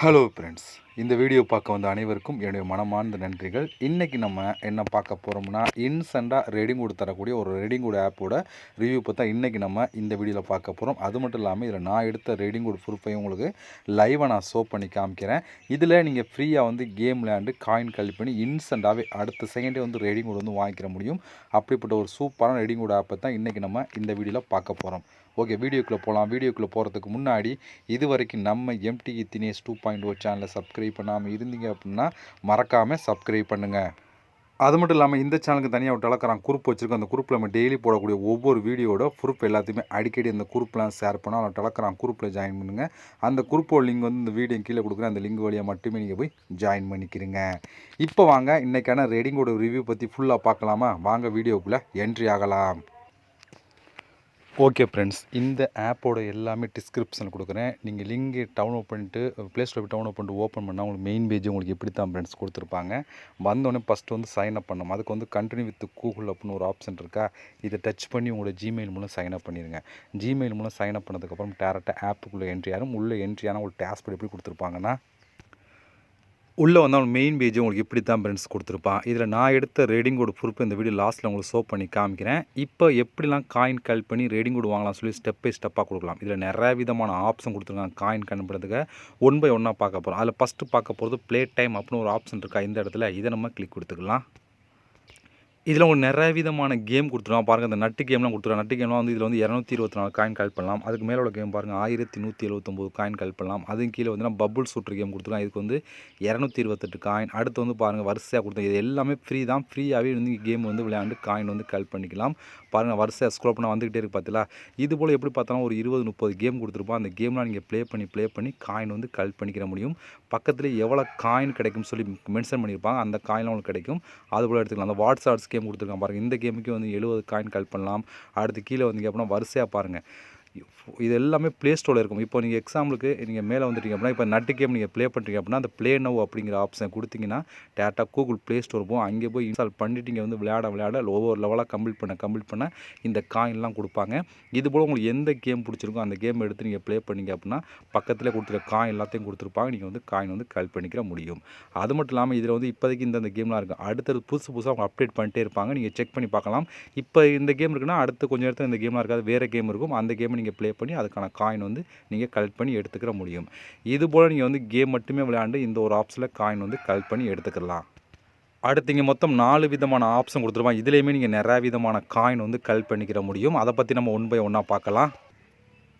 Hello friends, இந்த video பார்க்க வந்த அனைவருக்கும் என்னுடைய மனமார்ந்த நன்றிகள். இன்றைக்கி நம்ம என்ன பார்க்க போகிறோம்னா, இன்ஸ்டண்ட்டாக ரெடிமேட் தரக்கூடிய ஒரு ரெடிமேட் ஆப்போட ரிவ்யூ பார்த்தா இன்றைக்கி நம்ம இந்த வீடியோவில் பார்க்க போகிறோம். அது மட்டும் இல்லாமல் இதில் நான் எடுத்த ரெடிமேட் ப்ரூஃபையும் உங்களுக்கு லைவாக நான் ஷோ பண்ணி காமிக்கிறேன். இதில் நீங்கள் ஃப்ரீயாக வந்து கேம் விளையாண்டு காயின் கலெக்ட் பண்ணி இன்ஸ்டண்ட்டாகவே அடுத்த செகண்டே வந்து ரெடிமேட் வந்து வாங்கிக்கிற முடியும். அப்படிப்பட்ட ஒரு சூப்பரான ரெடிமேட் ஆப்பை தான் இன்றைக்கி நம்ம இந்த வீடியோவில் பார்க்க போகிறோம். ஓகே, வீடியோக்குள்ளே போகலாம். வீடியோக்குள்ளே போகிறதுக்கு முன்னாடி இது வரைக்கும் நம்ம எம்டிஇ தினேஷ் 2.0 சேனலை சப்ஸ்கிரைப் பண்ணாமல் இருந்தீங்க அப்படின்னா மறக்காமல் சப்ஸ்கிரைப் பண்ணுங்கள். அது மட்டும் இல்லாமல் இந்த சேனலுக்கு தனியாக ஒரு டெலகிராம் குரூப் வச்சுருக்கோம். அந்த குரூப்பில் நம்ம டெய்லி போடக்கூடிய ஒவ்வொரு வீடியோட ப்ரூஃப் எல்லாத்தையுமே அடிக்கடி அந்த குரூப்லாம் ஷேர் பண்ணால் அந்த டெலகிராம் குரூப்பில் ஜாயின் பண்ணுங்கள். அந்த குரூப்போட லிங்க் வந்து இந்த வீடியோ கீழே கொடுக்குறேன். அந்த லிங்க் வழியாக மட்டுமே நீங்கள் போய் ஜாயின் பண்ணிக்கிறீங்க. இப்போ வாங்க இன்றைக்கான ரெடிங்கோட ரிவ்யூ பற்றி ஃபுல்லாக பார்க்கலாமா? வாங்க வீடியோக்குள்ளே என்ட்ரி ஆகலாம். ஓகே ஃப்ரெண்ட்ஸ், இந்த ஆப்போட எல்லாமே டிஸ்கிரிப்ஷன் கொடுக்குறேன். நீங்கள் லிங்க் டவுன்லோட் பண்ணிட்டு ப்ளே ஸ்டோர் டவுன்லோட் பண்ணிட்டு ஓப்பன் பண்ணால் உங்களுக்கு மெயின் பேஜ் உங்களுக்கு எப்படி தான் ஃப்ரெண்ட்ஸ் கொடுத்துருப்பாங்க. வந்தோடனே ஃபஸ்ட்டு வந்து சைன் அப் பண்ணணும். அதுக்கு வந்து கண்டினியூ வித் கூகுள் அப்படின்னு ஒரு ஆப்ஷன் இருக்கா, இதை டச் பண்ணி உங்களோட ஜிமெயில் மூலம் சைன் அப் பண்ணிடுங்க. ஜிமெயில் மூலம் சைன் அப் பண்ணதுக்கப்புறம் டேரெக்டாக ஆப்புக்குள்ளே என்ட்ரி ஆகும். உள்ளே என்ட்ரி ஆனால் உங்களுக்கு டேஷ்போர்ட் எப்படி கொடுத்துருப்பாங்கன்னா, உள்ளே வந்தால் மெயின் பேஜ் உங்களுக்கு இப்படி தான் ஃப்ரெண்ட்ஸ் கொடுத்துருப்பான். இதில் நான் எடுத்த ரேடிங்கோட ப்ரூஃப் இந்த வீடியோ லாஸ்ட்டில் உங்களுக்கு ஷோ பண்ணி காமிக்கிறேன். இப்போ எப்படிலாம் காயின் கலெக்ட் பண்ணி ரேடிங்கோடு வாங்கலாம் சொல்லி ஸ்டெப் பை ஸ்டெப்பாக கொடுக்கலாம். இதில் நிறைய விதமான ஆப்ஷன் கொடுத்துருக்காங்க. காயின் கண்டுபிடிக்கிறதுக்கு ஒன் பை ஒன்னாக பார்க்க போகிறோம். அதில் ஃபஸ்ட்டு பார்க்க போகிறது ப்ளே டைம் அப்படின்னு ஒரு ஆப்ஷன் இருக்கா, இந்த இடத்துல இதை நம்ம கிளிக் கொடுத்துக்கலாம். இதில் உங்களுக்கு நிறைய விதமான கேம் கொடுத்துருவாங்க. பாருங்கள், இந்த நட்டு கேம்லாம் கொடுத்துருவாங்க. நட்டு கேம்லாம் வந்து இதில் வந்து 224 காயின் கலெக்ட் பண்ணலாம். அதுக்கு மேலே உள்ள கேம் பாருங்கள், 1179 காயின் கலெக்ட் பண்ணலாம். அதுக்கு கீழே வந்து பபுள் ஷூட்டர் கேம் கொடுத்துருக்காங்க. இதுக்கு வந்து 228 காயின். அடுத்து வந்து பாருங்கள், வரிசையாக கொடுத்தாங்க. இது எல்லாமே ஃப்ரீ தான். ஃப்ரீயாகவே வந்து கேம் வந்து விளையாண்டு காயின் வந்து கலெக்ட் பண்ணிக்கலாம். பாருங்கள், வரிசையாக ஸ்க்ரோல் பண்ண வந்துக்கிட்டே இருக்குது பார்த்தீங்களா? இது போல் எப்படி பார்த்தாலும் ஒரு 20-30 கேம் கொடுத்துருப்போம். அந்த கேம்லாம் நீங்கள் ப்ளே பண்ணி காயின் வந்து கலெக்ட் பண்ணிக்கிற முடியும். பக்கத்தில் எவ்வளோ காயின் கிடைக்கும்னு சொல்லி மென்ஷன் பண்ணியிருப்பாங்க. அந்த காயின்லாம் உங்களுக்கு கிடைக்கும். அதுபோல் எடுத்துக்கலாம். அந்த வாட்ஸ்ஆர்ட்ஸ் கேம் கொடுத்துருக்காங்க பாருங்கள். இந்த கேமுக்கு வந்து 70 காயின் கலெக்ட் பண்ணலாம். அடுத்து கீழே வந்தீங்க அப்படின்னா வரிசையாக பாருங்கள், இது எல்லாமே ப்ளே ஸ்டோரில் இருக்கும். இப்போ நீங்கள் எக்ஸாம்பிளுக்கு நீங்கள் மேலே வந்துட்டீங்க அப்படின்னா, இப்போ நட்டு கேம் நீங்கள் ப்ளே பண்ணுறீங்க அப்படின்னா, அந்த ப்ளே நவ் அப்படிங்கிற ஆப்ஷன் கொடுத்தீங்கன்னா டேரெக்டாக கூகுள் ப்ளே ஸ்டோர் போகும். அங்கே போய் இன்ஸ்டால் பண்ணிவிட்டு இங்கே வந்து விளையாட ஒவ்வொரு லெவலாக கம்ப்ளீட் பண்ண இந்த காயின்லாம் கொடுப்பாங்க. இதுபோல் உங்களுக்கு எந்த கேம் பிடிச்சிருக்கோ அந்த கேம் எடுத்து நீங்கள் ப்ளே பண்ணிங்க அப்படின்னா பக்கத்தில் கொடுத்துருக்க காயின் எல்லாத்தையும் கொடுத்துருப்பாங்க. நீங்கள் வந்து காயின் வந்து கலெக்ட் பண்ணிக்கிற முடியும். அது மட்டும் இல்லாமல் இதில் வந்து இப்போதைக்கு இந்த கேம்லாம் இருக்குது. அடுத்தது புதுசாக அவங்க அப்டேட் பண்ணிட்டே இருப்பாங்க. நீங்கள் செக் பண்ணி பார்க்கலாம். இப்போ இந்த கேம் இருக்குன்னா அடுத்து கொஞ்சம் நேரத்தில் இந்த கேம்லாம் இருக்காது, வேறு கேம் இருக்கும். அந்த கேமை நீங்கள் ப்ளே பண்ணி அதுக்கான காயின் வந்து நீங்கள் கலெக்ட் பண்ணி எடுத்துக்கிற முடியும். இதுபோல் நீங்கள் வந்து கேம் மட்டுமே விளையாண்டு இந்த ஒரு ஆப்ஷனில் காயின் வந்து கலெக்ட் பண்ணி எடுத்துக்கலாம். அடுத்து இங்கே மொத்தம் 4 விதமான ஆப்ஷன் கொடுத்துருப்பாங்க. இதுலேயுமே நீங்கள் நிறையா விதமான காயின் வந்து கலெக்ட் பண்ணிக்கிற முடியும். அதை பற்றி நம்ம ஒன் பை ஒன்னாக பார்க்கலாம்.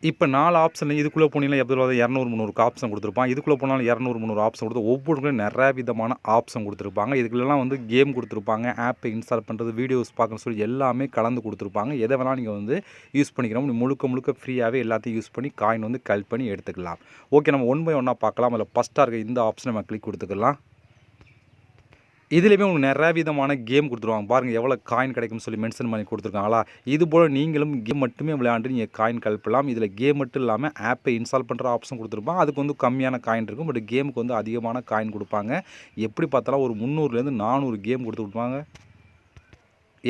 இப்போ 4 ஆப்ஷன் இதுக்குள்ளே போனீங்கன்னா எப்படி 200-300 ஆப்ஷன் கொடுத்துருப்பான். இதுக்குள்ளே போனாலும் 200-300 ஆப்ஷன் கொடுத்து ஒவ்வொருக்கும் நிறைய விதமான ஆப்ஷன் கொடுத்துருப்பாங்க. இதுக்குள்ளெல்லாம் வந்து கேம் கொடுத்துருப்பாங்க, ஆப்பை இன்ஸ்டால் பண்ணுறது, வீடியோஸ் பார்க்கணும்னு சொல்லி எல்லாமே கலந்து கொடுத்துருப்பாங்க. எதை வேணால் நீங்கள் வந்து யூஸ் பண்ணிக்கிறோம். முழுக்க ஃப்ரீயாகவே எல்லாத்தையும் யூஸ் பண்ணி காயின் வந்து கலெக்ட் பண்ணி எடுத்துக்கலாம். ஓகே, நம்ம ஒன் பை ஒன்னாக பார்க்கலாம். அதில் ஃபஸ்ட்டாக இருக்க இந்த ஆப்ஷனை நம்ம கிளிக் கொடுத்துக்கலாம். இதுலேயுமே உங்களுக்கு நிறைய விதமான கேம் கொடுத்துருவாங்க. பாருங்கள், எவ்வளோ காயின் கிடைக்கும்னு சொல்லி மென்ஷன் பண்ணி கொடுத்துருக்காங்களா? இது போல் நீங்களும் கேம் மட்டுமே விளையாண்டு நீங்கள் காயின் கலெக்ட் பண்ணலாம். இதில் கேம் மட்டும் இல்லாமல் ஆப்பை இன்ஸ்டால் பண்ணுற ஆப்ஷன் கொடுத்துருப்பாங்க. அதுக்கு வந்து கம்மியான காயின் இருக்கும். பட் கேமுக்கு வந்து அதிகமான காயின் கொடுப்பாங்க. எப்படி பார்த்தாலும் ஒரு 300லேருந்து 400 கேம் கொடுப்பாங்க.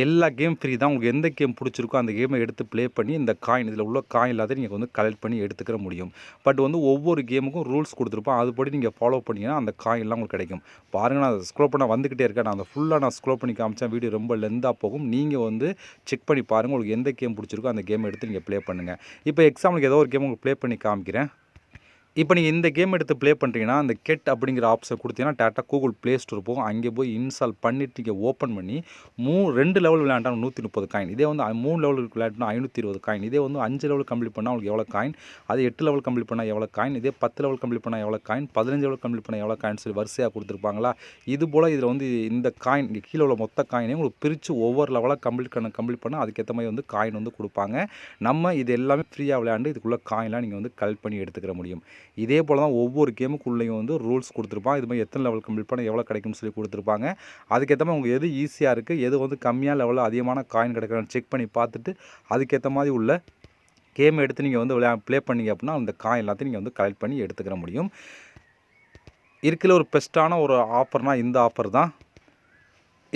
எல்லா கேம் ஃப்ரீ தான். உங்களுக்கு எந்த கேம் பிடிச்சிருக்கோ அந்த கேமை எடுத்து ப்ளே பண்ணி இந்த காயின் இதில் உள்ள காயின் எல்லாத்தையும் நீங்கள் வந்து கலெக்ட் பண்ணி எடுத்துக்கிற முடியும். பட் வந்து ஒவ்வொரு கேமுக்கும் ரூல்ஸ் கொடுத்துருப்போம். அதுபடி நீங்கள் ஃபாலோ பண்ணிங்கன்னா அந்த காயின்லாம் உங்களுக்கு கிடைக்கும். பாருங்கள், நான் ஸ்க்ரோல் பண்ண வந்துக்கிட்டே இருக்கேன். நான் ஃபுல்லாக ஸ்க்ரோல் பண்ணி காமிச்சேன். வீடியோ ரொம்ப லென்த்தாக போகும். நீங்கள் வந்து செக் பண்ணி பாருங்கள். உங்களுக்கு எந்த கேம் பிடிச்சிருக்கோ அந்த கேமை எடுத்து நீங்கள் ப்ளே பண்ணுங்கள். இப்போ எக்ஸாம்பிளுக்கு ஏதோ ஒரு கேம் உங்களுக்கு ப்ளே பண்ணி காமிக்கிறேன். இப்போ நீங்கள் இந்த கேம் எடுத்து ப்ளே பண்ணுறீங்கன்னா அந்த கெட் அப்படிங்கிற ஆப்ஷன் கொடுத்தீங்கன்னா டேரெக்டாக கூகுள் ப்ளே ஸ்டோர் போகும். அங்கே போய் இன்ஸ்டால் பண்ணிவிட்டு நீங்கள் ஓப்பன் பண்ணி 2 லெவல் விளையாண்டா 130 காயின். இதே வந்து 3 லெவலுக்கு விளையாட்டினா 520 காயின். இதே வந்து 5 லெவல் கம்ப்ளீட் பண்ணால் உங்களுக்கு எவ்வளோ காயின், அது 8 லெவல் கம்ப்ளீட் பண்ணால் எவ்வளோ காயின், இதே 10 லெவல் கம்ப்ளீட் பண்ணால் எவ்வளோ காயின், 15 லெவல் கம்ப்ளீட் பண்ணால் எவ்வளோ காயின் சொல்லி வரிசையாக கொடுத்துருப்பாங்களா? இது போல் இதில் வந்து இந்த காயின் இங்கே கீழே உள்ள மொத்த காயினையும் உங்களுக்கு பிரித்து ஒவ்வொரு லெவலாக கம்ப்ளீட் பண்ணால் அதுக்கேற்ற மாதிரி வந்து காயின் வந்து கொடுப்பாங்க. நம்ம இது எல்லாமே ஃப்ரீயாக விளையாண்டு இதுக்குள்ளே காயின்லாம் நீங்கள் வந்து கலெக்ட் பண்ணி எடுத்துக்கிற முடியும். இதே போல் தான் ஒவ்வொரு கேமுக்குள்ளேயும் வந்து ரூல்ஸ் கொடுத்துருப்பான். இது மாதிரி எத்தனை லெவல் கம்ப்ளீட் பண்ணால் எவ்வளோ கிடைக்கும்னு சொல்லி கொடுத்துருப்பாங்க. அதுக்கேற்ற மாதிரி உங்களுக்கு எது ஈஸியாக இருக்குது, எது வந்து கம்மியாக லெவலில் அதிகமான காயின் கிடைக்கிறான்னு செக் பண்ணி பார்த்துட்டு அதுக்கேற்ற மாதிரி உள்ள கேம் எடுத்து நீங்கள் வந்து ப்ளே பண்ணிங்க அப்படின்னா அந்த காயின் எல்லாத்தையும் நீங்கள் வந்து கலெக்ட் பண்ணி எடுத்துக்கிற முடியும். இருக்கிற ஒரு பெஸ்ட்டான ஒரு ஆஃபர்னால் இந்த ஆஃபர் தான்.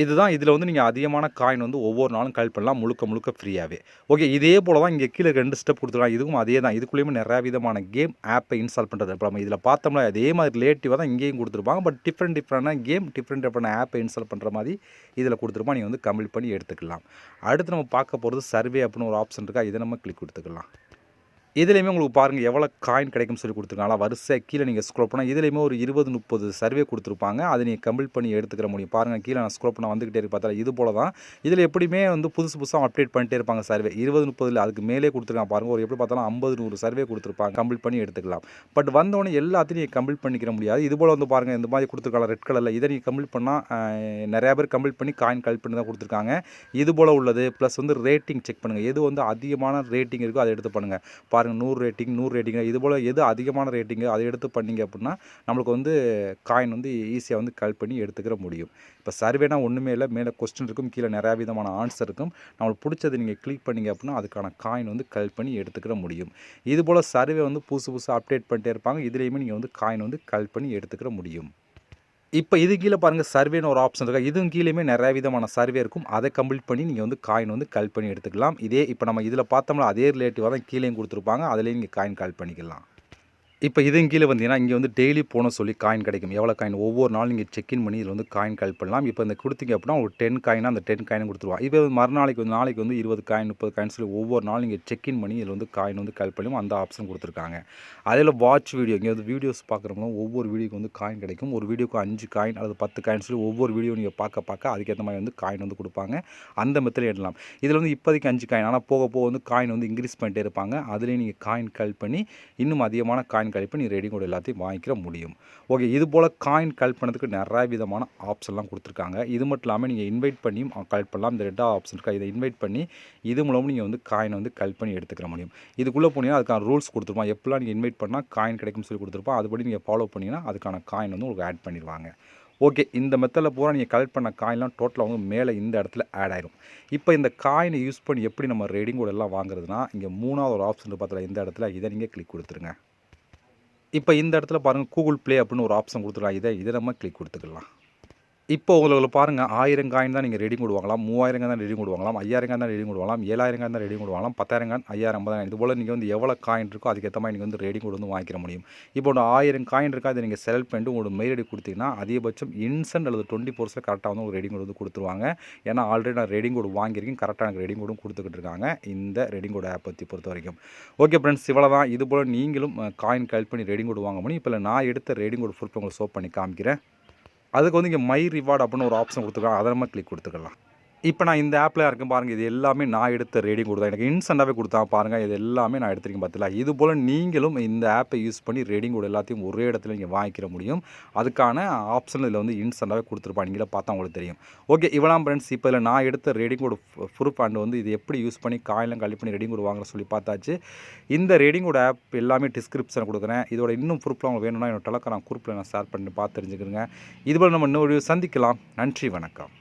இதுதான் இதில வந்து நீங்க அதிகமான காயின் வந்து ஒவ்வொரு நாளும் கலெக்ட் பண்ணலாம். முழுக்க முழுக்க ஃப்ரீயாவே. ஓகே. இதே போல தான் இங்க கீழ 2 ஸ்டெப் குடுத்துருக்காங்க. இதுவும் அதே தான். இதுக்குள்ளேயுமே நெறைய விதமான கேம் ஆப்ப இன்ஸ்டால் பண்றது. இப்ப நம்ம இதில பார்த்தோம்னா அதே மாதிரி ரிலேட்டிவா தான் இங்கேயும் குடுத்துருப்பாங்க. பட் டிஃபரெண்ட்டான கேம், டிஃபரெண்ட் ஆப்ப இன்ஸ்டால் பண்ற மாரி இதில குடுத்துருப்பான். நீங்க வந்து கம்ப்ளீட் பண்ணி எடுத்துக்கலாம். அடுத்து நம்ம பார்க்க போறது சர்வே அப்படின்னு ஒரு ஆப்ஷன் இருக்கா. இத நம்ம கிளிக் குடுத்துக்கலாம். இதுலயுமே உங்களுக்கு பாருங்க எவ்வளோ காயின் கிடைக்கும்னு சொல்லி குடுத்துருக்காங்களா, வரிசையா கீழ நீங்க ஸ்க்ரோல் பண்ணா இதுலயுமே ஒரு 20, 30 சர்வே குடுத்துருப்பாங்க. அத நீங்க கம்ப்ளீட் பண்ணி எடுத்துக்கிற முடியும். பாருங்க கீழ நான் ஸ்க்ரோல் பண்ண வந்துகிட்டே இருக்கு பார்த்தா, இது போல தான். இதுல எப்படியுமே வந்து புதுசு புதுசா அப்டேட் பண்ணிட்டே இருப்பாங்க சர்வே. 20, 30 இல்ல அதுக்கு மேலே குடுத்துருக்காங்க பாருங்க. ஒரு எப்படி பார்த்தாலும் 50, 100 சர்வே குடுத்துருப்பாங்க. கம்ப்ளீட் பண்ணி எடுத்துக்கலாம். பட் வந்தோனே எல்லாத்தையும் நீங்க கம்ப்ளீட் பண்ணிக்கிற முடியாது. இது போல வந்து பாருங்க இந்த மாதிரி குடுத்துருக்காங்க ரெட் கலர்ல. இத நீங்க கம்ப்ளீட் பண்ணா நெறைய பேர் கம்ப்ளீட் பண்ணி காயின் கலெக்ட் பண்ணி தான் குடுத்துருக்காங்க. இது போல உள்ளது ப்ளஸ் வந்து ரேட்டிங் செக் பண்ணுங்க. எது வந்து அதிகமான ரேட்டிங் இருக்கோ அத எடுத்து பண்ணுங்க. பாருங்க 100 ரேட்டிங், 100 ரேட்டிங் இதுபோல் எது அதிகமான ரேட்டிங்கோ அதை எடுத்து பண்ணீங்க அப்படின்னா நம்மளுக்கு வந்து காயின் வந்து ஈஸியாக வந்து கலெக்ட் பண்ணி எடுத்துக்கிற முடியும். இப்போ சர்வேனா ஒன்றுமே இல்லை, மேலே கொஸ்டின் இருக்கும், கீழே நிறையா விதமான ஆன்சர் இருக்கும். நம்மளுக்கு பிடிச்சது நீங்கள் கிளிக் பண்ணீங்க அப்படின்னா அதுக்கான காயின் வந்து கலெக்ட் பண்ணி எடுத்துக்கிற முடியும். இதுபோல் சர்வே வந்து புதுசு புதுசாக அப்டேட் பண்ணிட்டே இருப்பாங்க. இதுலேயுமே நீங்கள் வந்து காயின் வந்து கலெக்ட் பண்ணி எடுத்துக்கிற முடியும். இப்போ இது கீழ பாருங்க சர்வேன்னு ஒரு ஆப்ஷன் இருக்கா. இதுவும் கீழயுமே நெறைய விதமான சர்வே இருக்கும். அத கம்ப்ளீட் பண்ணி நீங்க வந்து காயின் வந்து கலெக்ட் பண்ணி எடுத்துக்கலாம். இதே இப்ப நம்ம இதில பார்த்தோம்ல அதே ரிலேட்டிவா தான் கீழயும் குடுத்துருப்பாங்க. அதிலேயும் நீங்க காயின் கலெக்ட் பண்ணிக்கலாம். இப்ப இதன் கீழ வந்தீங்கன்னா, இங்க வந்து டெய்லி போனஸ் சொல்லி காயின் கிடைக்கும். எவ்வளோ காயின் ஒவ்வொரு நாளும் நீங்க செக் இன் பண்ணி இதில வந்து காயின் கலெக்ட் பண்ணலாம். இப்ப இந்த குடுத்தீங்க அப்படின்னா, ஒரு 10 காயின்னா அந்த 10 காயினும் குடுத்துருவான். இப்ப மறுநாளைக்கு வந்து நாளைக்கு வந்து 20 காயின், 30 காயின் சொல்லி ஒவ்வொரு நாளும் நீங்க செக் இன் பண்ணி இதில வந்து காயின் வந்து கலெக்ட் பண்ணி அந்த ஆப்ஷன் குடுத்துருக்காங்க. அதில வாட்ச் வீடியோ இங்க வந்து வீடியோஸ் பார்க்குறவங்க ஒவ்வொரு வீடியோக்கு வந்து காயின் கிடைக்கும். ஒரு வீடியோக்கு 5 காயின் அல்லது 10 காயின் சொல்லி ஒவ்வொரு வீடியோ நீங்க பார்க்க அதுக்கேத்த மாரி வந்து காயின் வந்து குடுப்பாங்க. அந்த மெத்தட்ல இடலாம். இதில வந்து இப்போதைக்கு 5 காயின். ஆனா போக போக வந்து காயின் வந்து இன்கிரீஸ் பண்ணிட்டே இருப்பாங்க. அதிலேயும் நீங்க காயின் கலெக்ட் பண்ணி இன்னும் அதிகமான காயின் கலெக்ட் பண்ணி ரெடி கூட எல்லாத்தையும் வாங்கிக்கிற முடியும். ஓகே. இது போல காயின் கலெக்ட் பண்ணதுக்கு நிறைய விதமான ஆப்ஷன்லாம் குடுத்துருக்காங்க. இது மட்டும் இல்லாம நீங்க இன்வைட் பண்ணியும் கலெக்ட் பண்ணலாம். இந்த 2வது ஆப்ஷன் இருக்கா, இத இன்வைட் பண்ணி இது மூலமும் நீங்க வந்து காயின் வந்து கலெக்ட் பண்ணி எடுத்துக்கிற முடியும். இதுக்குள்ள போனீங்கன்னா அதுக்கான ரூல்ஸ் குடுத்துருப்பான். எப்படிலாம் நீங்க இன்வைட் பண்ணா காயின் கிடைக்கும்னு சொல்லி குடுத்துருப்பான். அதுபடி நீங்க ஃபாலோ பண்ணீங்கன்னா அதுக்கான காயின் வந்து உங்களுக்கு ஆட் பண்ணிருவாங்க. ஓகே. இந்த மெத்தட்ல பூரா நீங்க கலெக்ட் பண்ண காயின்லாம் டோட்டலா வந்து மேல இந்த இடத்துல ஆட் ஆயிரும். இப்ப இந்த காயின யூஸ் பண்ணி எப்படி நம்ம ரெடீம் கோட் எல்லாம் வாங்குறதுன்னா, இங்க 3வது ஒரு ஆப்ஷன் இருக்கு பார்த்தீங்களா, இந்த இடத்துல இத நீங்க கிளிக் குடுத்துருங்க. இப்ப இந்த இடத்துல பாருங்க கூகுள் ப்ளே அப்படின்னு ஒரு ஆப்ஷன் குடுத்துருக்காங்க. இத நம்ம கிளிக் குடுத்துக்கலாம். இப்போ உங்களுக்கு பாருங்க 1000 காயின் தான் நீங்க ரெடீம் கோட் வாங்கலாம். 3000 தான் ரெடீம் கோட் வாங்கலாம். 5000 தான் ரெடீம் கோட் வாங்கலாம். 7000 தான் ரெடீம் கோட் வாங்கலாம். 10000 காயின், 5000, 50000 இதுபோல நீங்க வந்து எவ்வளோ காயின் இருக்கோ அதுக்கேத்த மாரி நீங்க வந்து ரெடீம் கோட் வந்து வாங்கிக்கிற முடியும். இப்போ ஒரு 1000 காயின் இருக்கா, இத நீங்க செலக்ட் பண்ணிட்டு உங்களோட மெயில் ஐடி குடுத்தீங்கன்னா, அதிகபட்சம் இன்ஸ்டன்ட் அல்லது 24 கரெக்ட்டா வந்து உங்களுக்கு ரெடீம் கோட் வந்து குடுத்துருவாங்க. ஏன்னா ஆல்ரெடி நான் ரெடீம் கோட் வாங்கியிருக்கேன். கரெக்ட்டா எனக்கு ரெடீம் கோடும் குடுத்துக்கிட்டு இருக்காங்க. இந்த ரெடீம் கோட் ஆப் பத்தி பொறுத்தவரைக்கும். ஓகே ஃப்ரெண்ட்ஸ், இவ்வளோதான். இதுபோல நீங்களும் காயின் கலெக்ட் பண்ணி ரெடீம் கோட் வாங்க முடியும். இப்ப நான் எடுத்த ரெடீம் கோட் ப்ரூஃப் உங்களுக்கு ஷோ பண்ணி காமிக்கிறேன். அதுக்கு வந்து இங்க மை ரிவார்ட் அப்படின்னு ஒரு ஆப்ஷன் குடுத்துருக்காங்க. அத நம்ம கிளிக் குடுத்துக்கலாம். இப்ப நான் இந்த ஆப்ல இருக்கேன் பாருங்க. இது எல்லாமே நான் எடுத்த ரெடீம் கோட் தான். எனக்கு இன்ஸ்டன்ட்டாவே குடுத்தான் பாருங்க. இது எல்லாமே நான் எடுத்திருக்கேன் பார்த்தீங்களா? இதுபோல நீங்களும் இந்த ஆப்பை யூஸ் பண்ணி ரெடீம் கோட் எல்லாத்தையும் ஒரே இடத்துல நீங்க வாங்கிக்கிற முடியும். அதுக்கான ஆப்ஷன் இதில வந்து இன்ஸ்டன்ட்டாவே குடுத்துருப்பான். நீங்களே பார்த்தா உங்களுக்கு தெரியும். ஓகே. இவ்வளதான் ஃப்ரெண்ட்ஸ். இப்ப இதில நான் எடுத்த ரெடீம் கோட் ப்ரூஃப் அண்ட் வந்து இது எப்படி யூஸ் பண்ணி காயின்லாம் கலெக்ட் பண்ணி ரெடீம் கோட் வாங்குறேன்னு சொல்லி பார்த்தாச்சு. இந்த ரெடீம் கோட் ஆப் எல்லாமே டிஸ்கிரிப்ஷன்ல குடுக்குறேன். இதோட இன்னும் ப்ரூஃப்லாம் உங்களுக்கு வேணும்னா என்னோட டெலகிராம் குரூப்ல நான் ஷேர் பண்ணி பார்த்து தெரிஞ்சுக்கிறங்க. இதுபோல நம்ம இன்னொரு சந்திக்கலாம். நன்றி, வணக்கம்.